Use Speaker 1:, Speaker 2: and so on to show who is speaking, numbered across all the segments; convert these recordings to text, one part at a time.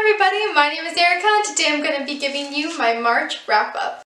Speaker 1: everybody, my name is Erica and today I'm going to be giving you my March wrap-up.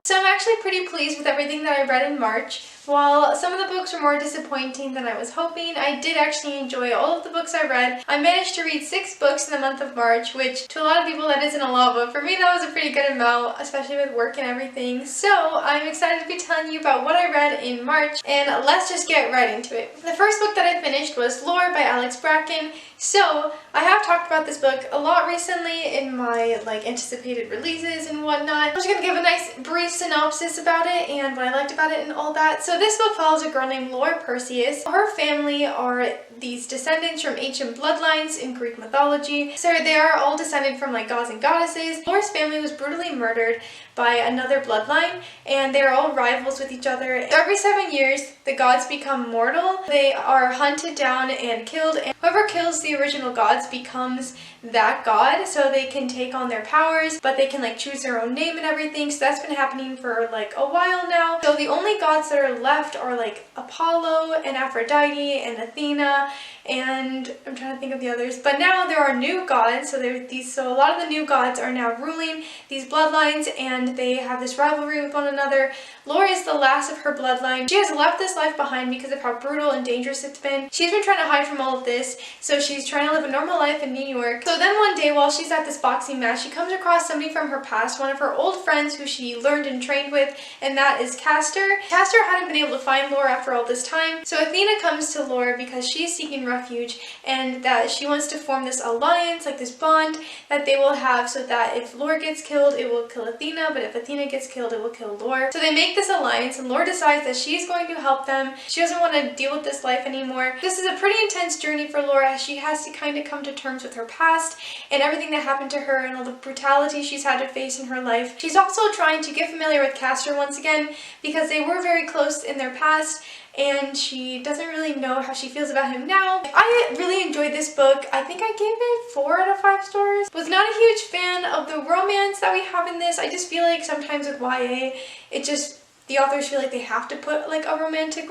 Speaker 1: So I'm actually pretty pleased with everything that I read in March. While some of the books were more disappointing than I was hoping, I did actually enjoy all of the books I read. I managed to read 6 books in the month of March, which to a lot of people that isn't a lot, but for me that was a pretty good amount, especially with work and everything. So I'm excited to be telling you about what I read in March, and let's just get right into it. The first book that I finished was Lore by Alex Bracken. So I have talked about this book a lot recently in my anticipated releases and whatnot. I'm just going to give a nice brief synopsis about it and what I liked about it and all that. So this book follows a girl named Laura Perseus. Her family are these descendants from ancient bloodlines in Greek mythology. So they are all descended from gods and goddesses. Laura's family was brutally murdered by another bloodline, and they're all rivals with each other. Every 7 years, the gods become mortal. They are hunted down and killed, and whoever kills the original gods becomes that god, so they can take on their powers, but they can choose their own name and everything. So that's been happening for a while now. So the only gods that are left are Apollo and Aphrodite and Athena, and I'm trying to think of the others. But now there are new gods, so a lot of the new gods are now ruling these bloodlines, and they have this rivalry with one another. Laura is the last of her bloodline. She has left this life behind because of how brutal and dangerous it's been. She's been trying to hide from all of this, so she's trying to live a normal life in New York. So then one day while she's at this boxing match, she comes across somebody from her past, one of her old friends who she learned and trained with, and that is Castor. Castor hadn't been able to find Laura after all this time, so Athena comes to Laura because she's seeking refuge, and that she wants to form this alliance, this bond that they will have, so that if Laura gets killed, it will kill Athena, but if Athena gets killed, it will kill Laura. So they make this alliance, and Laura decides that she's going to help them. She doesn't want to deal with this life anymore. This is a pretty intense journey for Laura, as she has to kind of come to terms with her past and everything that happened to her and all the brutality she's had to face in her life. She's also trying to get familiar with Castor once again because they were very close in their past, and she doesn't really know how she feels about him now. I really enjoyed this book. I think I gave it 4 out of 5 stars. Was not a huge fan of the romance that we have in this. I just feel sometimes with YA, the authors feel they have to put a romantic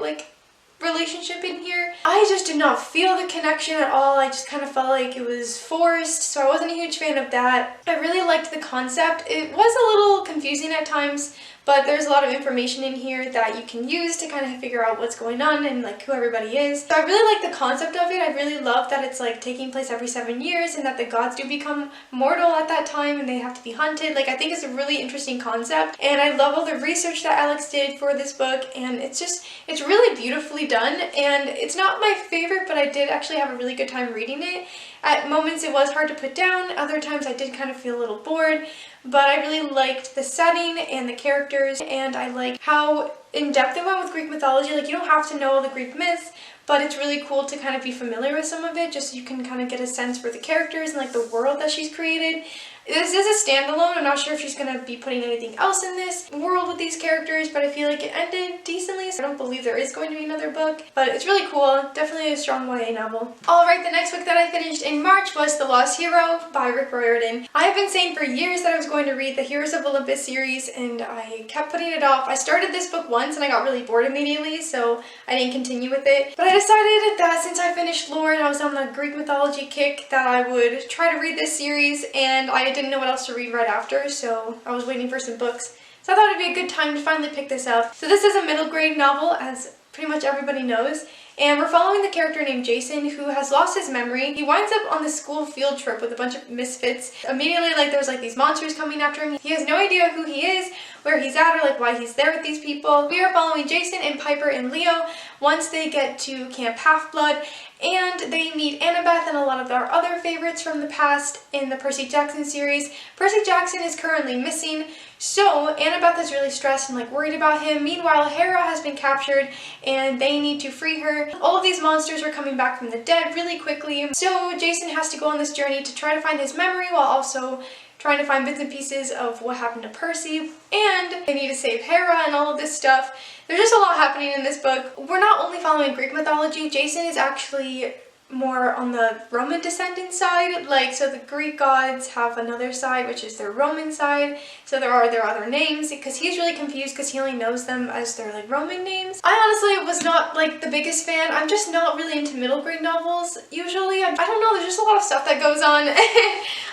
Speaker 1: relationship in here. I just did not feel the connection at all. I just kind of felt it was forced, so I wasn't a huge fan of that. I really liked the concept. It was a little confusing at times, but there's a lot of information in here that you can use to kind of figure out what's going on and who everybody is. So I really like the concept of it. I really love that it's taking place every 7 years, and that the gods do become mortal at that time and they have to be hunted. I think it's a really interesting concept, and I love all the research that Alex did for this book, and it's really beautifully done. And it's not my favorite, but I did actually have a really good time reading it. At moments it was hard to put down, other times I did kind of feel a little bored, but I really liked the setting and the characters, and I like how in-depth it went with Greek mythology. You don't have to know all the Greek myths, but it's really cool to kind of be familiar with some of it, just so you can kind of get a sense for the characters and the world that she's created. This is a standalone. I'm not sure if she's going to be putting anything else in this world with these characters, but I feel it ended decently, so I don't believe there is going to be another book. But it's really cool. Definitely a strong YA novel. Alright, the next book that I finished in March was The Lost Hero by Rick Riordan. I have been saying for years that I was going to read the Heroes of Olympus series, and I kept putting it off. I started this book once and I got really bored immediately, so I didn't continue with it. But I decided that since I finished Lore and I was on the Greek mythology kick, that I would try to read this series, and I didn't know what else to read right after, so I was waiting for some books. So I thought it'd be a good time to finally pick this up. So this is a middle grade novel, as pretty much everybody knows, and we're following the character named Jason, who has lost his memory. He winds up on this school field trip with a bunch of misfits. Immediately, there's these monsters coming after him. He has no idea who he is, where he's at, or why he's there with these people. We are following Jason and Piper and Leo once they get to Camp Half-Blood, and they meet Annabeth and a lot of our other favorites from the past in the Percy Jackson series. Percy Jackson is currently missing, so Annabeth is really stressed and worried about him. Meanwhile, Hera has been captured and they need to free her. All of these monsters are coming back from the dead really quickly, so Jason has to go on this journey to try to find his memory while also trying to find bits and pieces of what happened to Percy, and they need to save Hera and all of this stuff. There's just a lot happening in this book. We're not only following Greek mythology. Jason is actually more on the Roman descendant side, like, so the Greek gods have another side, which is their Roman side, so there are their other names, because he's really confused because he only knows them as their, like, Roman names. I honestly was not, like, the biggest fan. I'm just not really into middle grade novels, usually. I don't know, there's just a lot of stuff that goes on.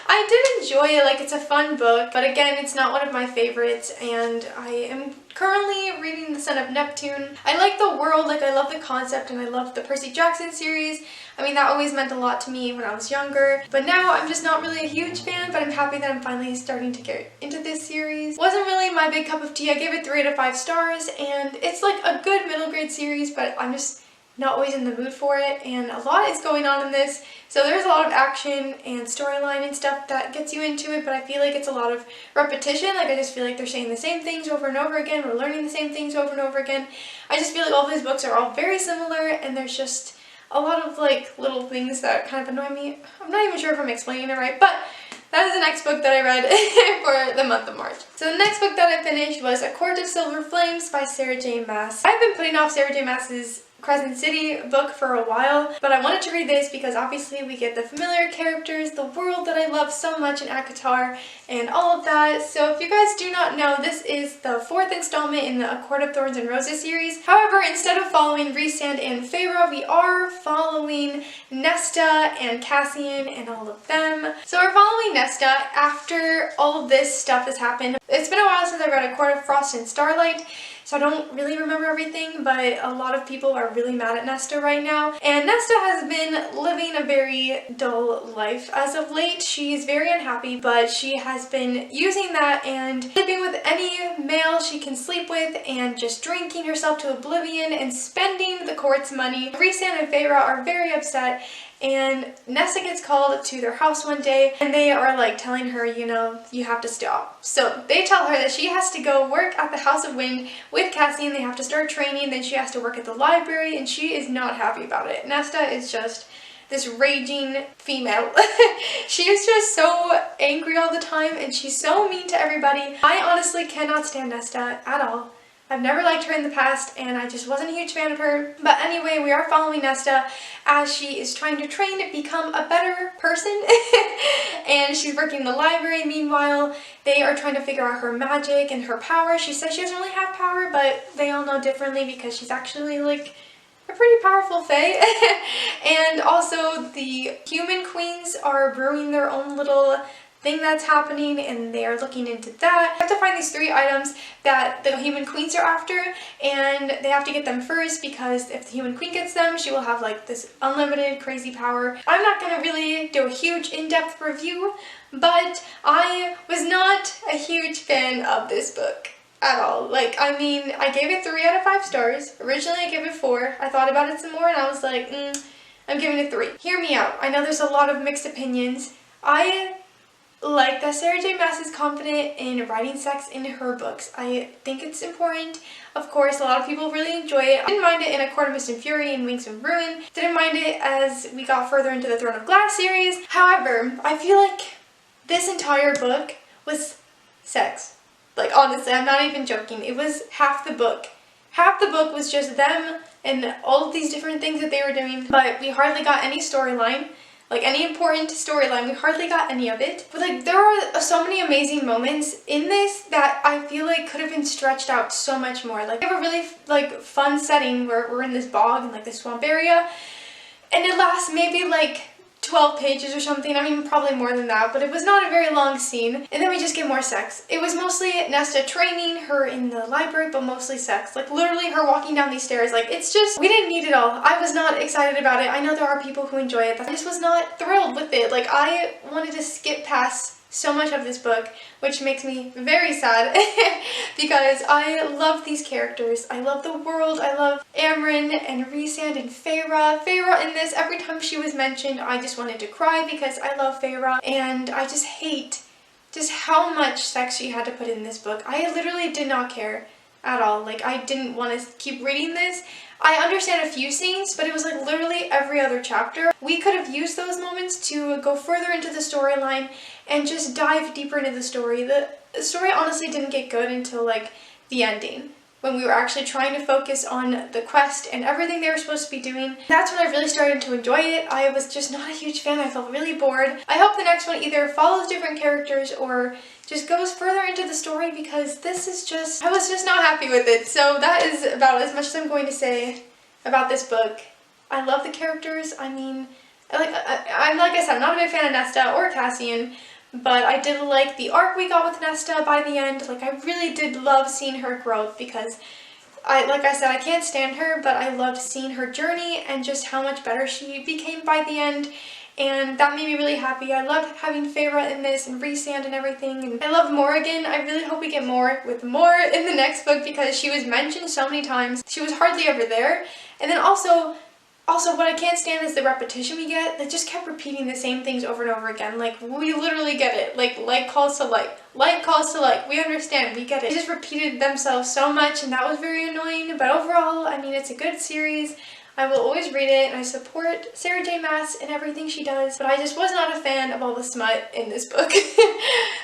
Speaker 1: I did enjoy it, like, it's a fun book, but again, it's not one of my favorites, and I am currently reading The Son of Neptune. I like the world, like, I love the concept, and I love the Percy Jackson series. I mean, that always meant a lot to me when I was younger, but now I'm just not really a huge fan, but I'm happy that I'm finally starting to get into this series. Wasn't really my big cup of tea. I gave it 3 out of 5 stars, and it's like a good middle grade series, but I'm just not always in the mood for it, and a lot is going on in this, so there's a lot of action and storyline and stuff that gets you into it, but I feel like it's a lot of repetition. Like, I just feel like they're saying the same things over and over again, we're learning the same things over and over again. I just feel like all of his books are all very similar, and there's just a lot of, like, little things that kind of annoy me. I'm not even sure if I'm explaining it right, but that is the next book that I read for the month of March. So the next book that I finished was A Court of Silver Flames by Sarah J. Maas. I've been putting off Sarah J. Maas's Crescent City book for a while, but I wanted to read this because obviously we get the familiar characters, the world that I love so much in ACOTAR, and all of that. So if you guys do not know, this is the 4th installment in the A Court of Thorns and Roses series. However, instead of following Rhysand and Feyre, we are following Nesta and Cassian and all of them. So we're following Nesta after all of this stuff has happened. It's been a while since I read A Court of Frost and Starlight, so I don't really remember everything, but a lot of people are really mad at Nesta right now. And Nesta has been living a very dull life as of late. She's very unhappy, but she has been using that and sleeping with any male she can sleep with and just drinking herself to oblivion and spending the court's money. Rhysand and Feyre are very upset, and Nesta gets called to their house one day, and they are like telling her, you know, you have to stop. So they tell her that she has to go work at the House of Wind with Cassian. They have to start training, then she has to work at the library, and she is not happy about it. Nesta is just this raging female. She is just so angry all the time, and she's so mean to everybody. I honestly cannot stand Nesta at all. I've never liked her in the past, and I just wasn't a huge fan of her. But anyway, we are following Nesta as she is trying to train to become a better person. And she's working in the library. Meanwhile, they are trying to figure out her magic and her power. She says she doesn't really have power, but they all know differently because she's actually, like, a pretty powerful fae. And also, the human queens are brewing their own little thing that's happening, and they are looking into that. They have to find these 3 items that the human queens are after, and they have to get them first because if the human queen gets them, she will have like this unlimited crazy power. I'm not going to really do a huge in-depth review, but I was not a huge fan of this book at all. Like, I mean, I gave it 3 out of 5 stars. Originally I gave it 4. I thought about it some more and I was like, I'm giving it 3. Hear me out. I know there's a lot of mixed opinions. I like that Sarah J. Maas is confident in writing sex in her books. I think it's important. Of course, a lot of people really enjoy it. I didn't mind it in A Court of Mist and Fury and Wings of Ruin. Didn't mind it as we got further into the Throne of Glass series. However, I feel like this entire book was sex. Like, honestly, I'm not even joking. It was half the book. Half the book was just them and all of these different things that they were doing, but we hardly got any storyline. Like, any important storyline, we hardly got any of it. But, like, there are so many amazing moments in this that I feel like could have been stretched out so much more. Like, we have a really, like, fun setting where we're in this bog and, like, this swamp area. And it lasts maybe, like, 12 pages or something. I mean, probably more than that, but it was not a very long scene. And then we just get more sex. It was mostly Nesta training, her in the library, but mostly sex. Like, literally her walking down these stairs. Like, it's just, we didn't need it all. I was not excited about it. I know there are people who enjoy it, but I just was not thrilled with it. Like, I wanted to skip past so much of this book, which makes me very sad because I love these characters. I love the world. I love Amren and Rhysand and Feyre. Feyre in this, every time she was mentioned, I just wanted to cry because I love Feyre, and I just hate just how much sex she had to put in this book. I literally did not care at all. Like, I didn't want to keep reading this. I understand a few scenes, but it was like literally every other chapter. We could have used those moments to go further into the storyline and just dive deeper into the story. The story honestly didn't get good until like the ending. when we were actually trying to focus on the quest and everything they were supposed to be doing. That's when I really started to enjoy it. I was just not a huge fan. I felt really bored. I hope the next one either follows different characters or just goes further into the story, because this is just, I was just not happy with it. So that is about as much as I'm going to say about this book. I love the characters. I mean, like I said, I'm not a big fan of Nesta or Cassian, but I did like the arc we got with Nesta by the end. Like, I really did love seeing her growth, because like I said, I can't stand her, but I loved seeing her journey and just how much better she became by the end. And that made me really happy. I loved having Feyre in this and Rhysand and everything. And I love Morrigan. I really hope we get more with Mor in the next book, because she was mentioned so many times. She was hardly ever there. And then also what I can't stand is the repetition we get. They just kept repeating the same things over and over again. Like, we literally get it. Like calls to like calls to like. We understand, we get it. They just repeated themselves so much, and that was very annoying. But overall, I mean, it's a good series. I will always read it, and I support Sarah J. Maas and everything she does, but I just was not a fan of all the smut in this book.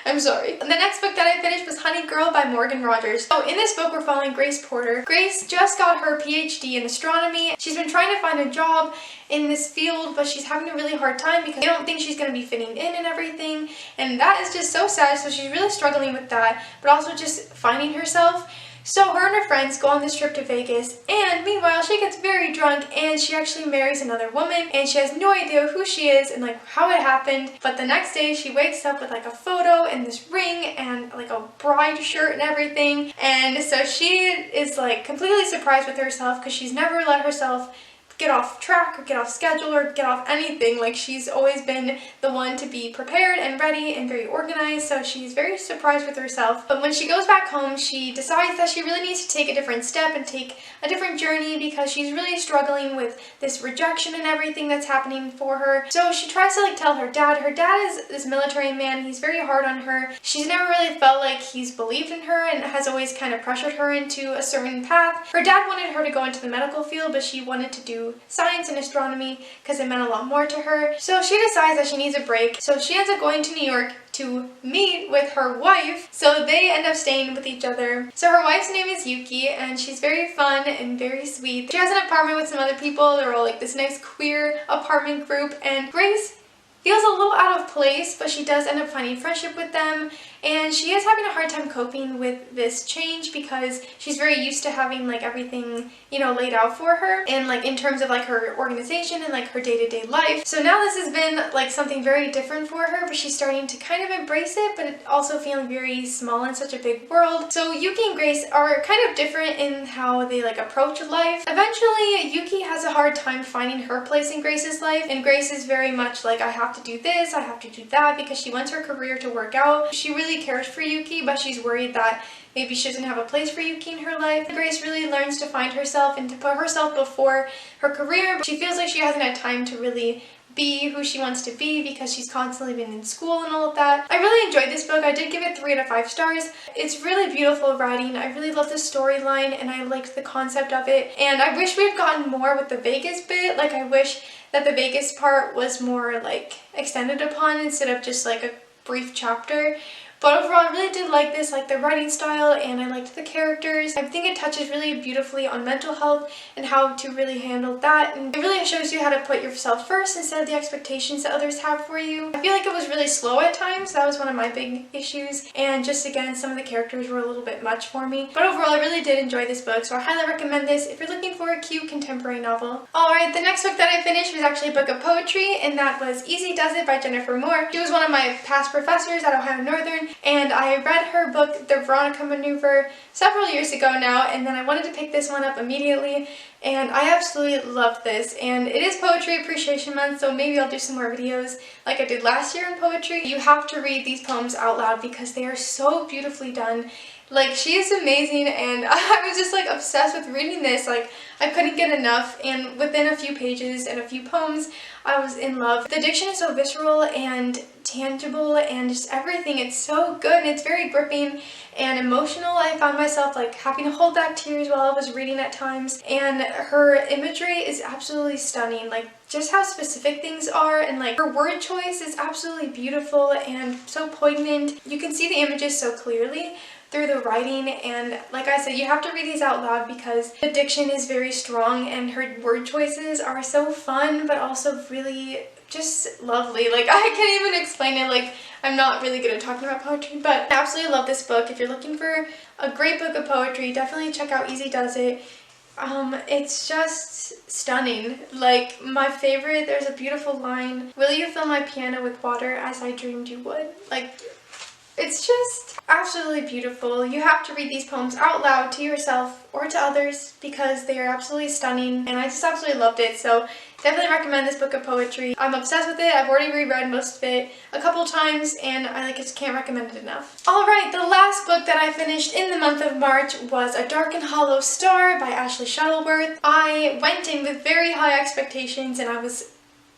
Speaker 1: I'm sorry. The next book that I finished was Honey Girl by Morgan Rogers. So in this book, we're following Grace Porter. Grace just got her PhD in astronomy. She's been trying to find a job in this field, but she's having a really hard time because they don't think she's going to be fitting in and everything, and that is just so sad. So she's really struggling with that, but also just finding herself. So her and her friends go on this trip to Vegas, and meanwhile she gets very drunk and she actually marries another woman, and she has no idea who she is and like how it happened. But the next day she wakes up with like a photo and this ring and like a bride shirt and everything, and so she is like completely surprised with herself because she's never let herself get off track or get off schedule or get off anything. Like, she's always been the one to be prepared and ready and very organized, so she's very surprised with herself. But when she goes back home, she decides that she really needs to take a different step and take a different journey, because she's really struggling with this rejection and everything that's happening for her. So she tries to like tell her dad. Her dad is this military man. He's very hard on her. She's never really felt like he's believed in her and has always kind of pressured her into a certain path. Her dad wanted her to go into the medical field, but she wanted to do science and astronomy because it meant a lot more to her. So she decides that she needs a break. So she ends up going to New York to meet with her wife. So they end up staying with each other. So her wife's name is Yuki, and she's very fun and very sweet. She has an apartment with some other people. They're all like this nice queer apartment group, and Grace feels a little out of place, but she does end up finding friendship with them, and she is having a hard time coping with this change because she's very used to having like everything, you know, laid out for her, and like in terms of like her organization and like her day-to-day life. So now this has been like something very different for her, but she's starting to kind of embrace it, but also feeling very small in such a big world. So Yuki and Grace are kind of different in how they like approach life. Eventually Yuki has a hard time finding her place in Grace's life, and Grace is very much like, I have to do this, I have to do that, because she wants her career to work out. She really cares for Yuki, but she's worried that maybe she doesn't have a place for Yuki in her life. Grace really learns to find herself and to put herself before her career, but she feels like she hasn't had time to really be who she wants to be because she's constantly been in school and all of that. I really enjoyed this book. I did give it 3 out of 5 stars. It's really beautiful writing. I really love the storyline, and I liked the concept of it. And I wish we had gotten more with the Vegas bit. Like, I wish that the Vegas part was more like extended upon instead of just like a brief chapter. But overall, I really did like this, like the writing style, and I liked the characters. I think it touches really beautifully on mental health and how to really handle that, and it really shows you how to put yourself first instead of the expectations that others have for you. I feel like it was really slow at times. That was one of my big issues, and just again, some of the characters were a little bit much for me. But overall, I really did enjoy this book, so I highly recommend this if you're looking for a cute contemporary novel. Alright, the next book that I finished was actually a book of poetry, and that was Easy Does It by Jennifer Moore. She was one of my past professors at Ohio Northern, and I read her book, The Veronica Maneuver, several years ago now, and then I wanted to pick this one up immediately, and I absolutely loved this. And it is Poetry Appreciation Month, so maybe I'll do some more videos like I did last year in poetry. You have to read these poems out loud because they are so beautifully done. Like, she is amazing, and I was just like obsessed with reading this. Like, I couldn't get enough, and within a few pages and a few poems, I was in love. The diction is so visceral and tangible, and just everything. It's so good, and it's very gripping and emotional. I found myself like having to hold back tears while I was reading at times, and her imagery is absolutely stunning. Like, just how specific things are, and like her word choice is absolutely beautiful and so poignant. You can see the images so clearly, through the writing, and like I said, you have to read these out loud because the diction is very strong and her word choices are so fun but also really just lovely. Like, I can't even explain it. Like, I'm not really good at talking about poetry, but I absolutely love this book. If you're looking for a great book of poetry, definitely check out Easy Does It. It's just stunning. Like, my favorite, there's a beautiful line, "Will you fill my piano with water as I dreamed you would?" Like, it's just absolutely beautiful. You have to read these poems out loud to yourself or to others because they are absolutely stunning, and I just absolutely loved it. So definitely recommend this book of poetry. I'm obsessed with it. I've already reread most of it a couple times, and I just can't recommend it enough. Alright, the last book that I finished in the month of March was A Dark and Hollow Star by Ashley Shuttleworth. I went in with very high expectations and I was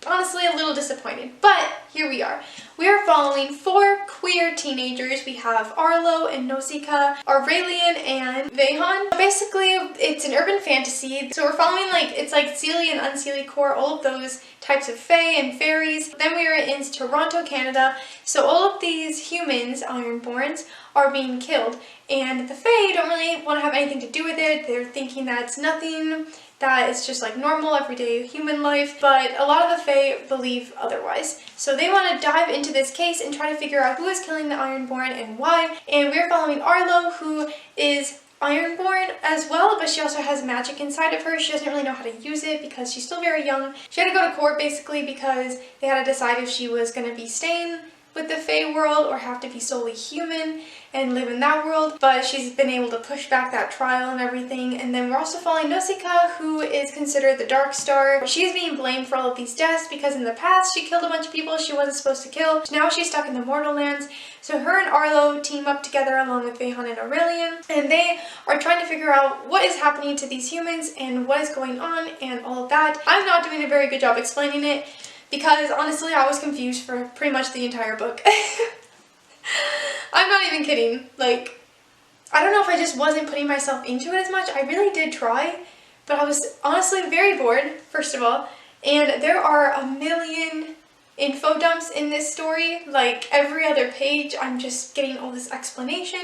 Speaker 1: honestly a little disappointed, but here we are. We are following 4 queer teenagers. We have Arlo and Nausicaa, Aurelian and Vehan. Basically, it's an urban fantasy, so we're following it's like Seelie and Unseelie core, all of those types of fae and fairies. Then we are in Toronto, Canada, so all of these humans, Ironborns, are being killed, and the fae don't really want to have anything to do with it. They're thinking that it's nothing, that it's just like normal everyday human life, but a lot of the fae believe otherwise. So they want to dive into this case and try to figure out who is killing the Ironborn and why. And we're following Arlo, who is Ironborn as well, but she also has magic inside of her. She doesn't really know how to use it because she's still very young. She had to go to court basically because they had to decide if she was going to be staying with the fae world or have to be solely human and live in that world, but she's been able to push back that trial and everything. And then we're also following Nausicaa, who is considered the Dark Star. She's being blamed for all of these deaths because in the past she killed a bunch of people she wasn't supposed to kill. Now she's stuck in the Mortal Lands, so her and Arlo team up together along with Vehan and Aurelian, and they are trying to figure out what is happening to these humans and what is going on and all of that. I'm not doing a very good job explaining it because honestly I was confused for pretty much the entire book. I'm not even kidding. Like, I don't know if I just wasn't putting myself into it as much. I really did try, but I was honestly very bored, first of all, and there are a million info dumps in this story. Like, every other page I'm just getting all this explanation,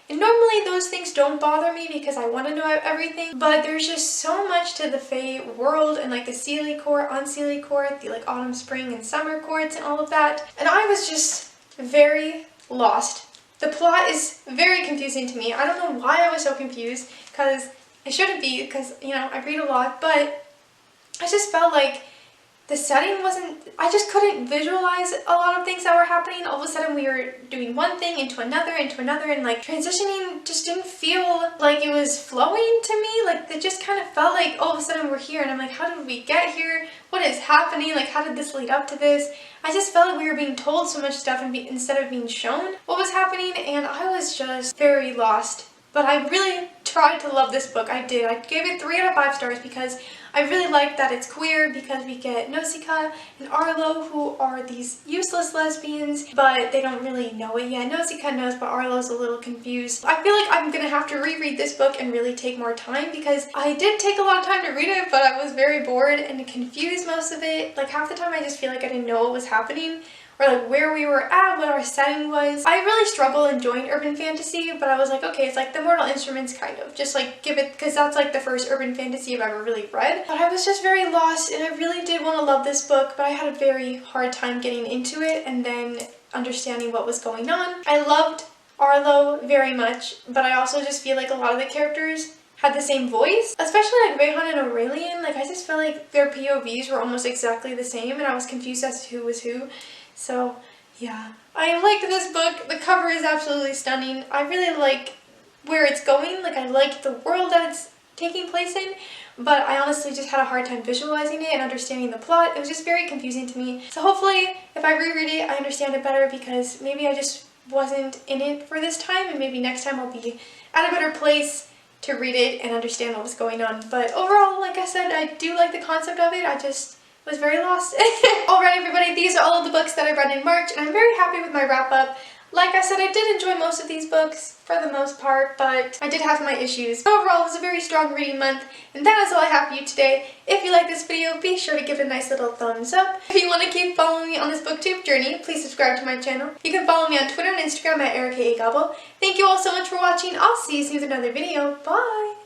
Speaker 1: and normally those things don't bother me because I want to know everything, but there's just so much to the fae world and like the Seelie court, Unseelie court, the like autumn, spring, and summer courts and all of that, and I was just very lost. The plot is very confusing to me. I don't know why I was so confused, because it shouldn't be, because, you know, I read a lot, but I just felt like the setting wasn't, I just couldn't visualize a lot of things that were happening. All of a sudden we were doing one thing into another, and like transitioning just didn't feel like it was flowing to me. Like, it just kind of felt like all of a sudden we're here and I'm like, how did we get here? What is happening? Like, how did this lead up to this? I just felt like we were being told so much stuff instead of being shown what was happening, and I was just very lost. But I really tried to love this book. I did. I gave it 3 out of 5 stars because I really like that it's queer, because we get Nausicaa and Arlo, who are these useless lesbians, but they don't really know it yet. Nausicaa knows, but Arlo's a little confused. I feel like I'm gonna have to reread this book and really take more time, because I did take a lot of time to read it, but I was very bored and confused most of it. Like, half the time I just feel like I didn't know what was happening, or like where we were at, what our setting was. I really struggle enjoying urban fantasy, but I was like, okay, it's like the Mortal Instruments kind of. Just like give it, because that's like the first urban fantasy I've ever really read. But I was just very lost, and I really did want to love this book, but I had a very hard time getting into it and then understanding what was going on. I loved Arlo very much, but I also just feel like a lot of the characters had the same voice, especially like Vehan and Aurelian. Like, I just felt like their POVs were almost exactly the same, and I was confused as to who was who. So yeah, I liked this book. The cover is absolutely stunning. I really like where it's going. Like, I like the world that it's taking place in, but I honestly just had a hard time visualizing it and understanding the plot. It was just very confusing to me. So hopefully if I reread it, I understand it better, because maybe I just wasn't in it for this time, and maybe next time I'll be at a better place to read it and understand what was going on. But overall, like I said, I do like the concept of it. I just was very lost. Alright everybody, these are all of the books that I read in March, and I'm very happy with my wrap up. Like I said, I did enjoy most of these books for the most part, but I did have my issues. Overall, it was a very strong reading month, and that is all I have for you today. If you like this video, be sure to give it a nice little thumbs up. If you want to keep following me on this booktube journey, please subscribe to my channel. You can follow me on Twitter and Instagram at ErikaAGobble. Thank you all so much for watching. I'll see you soon with another video. Bye!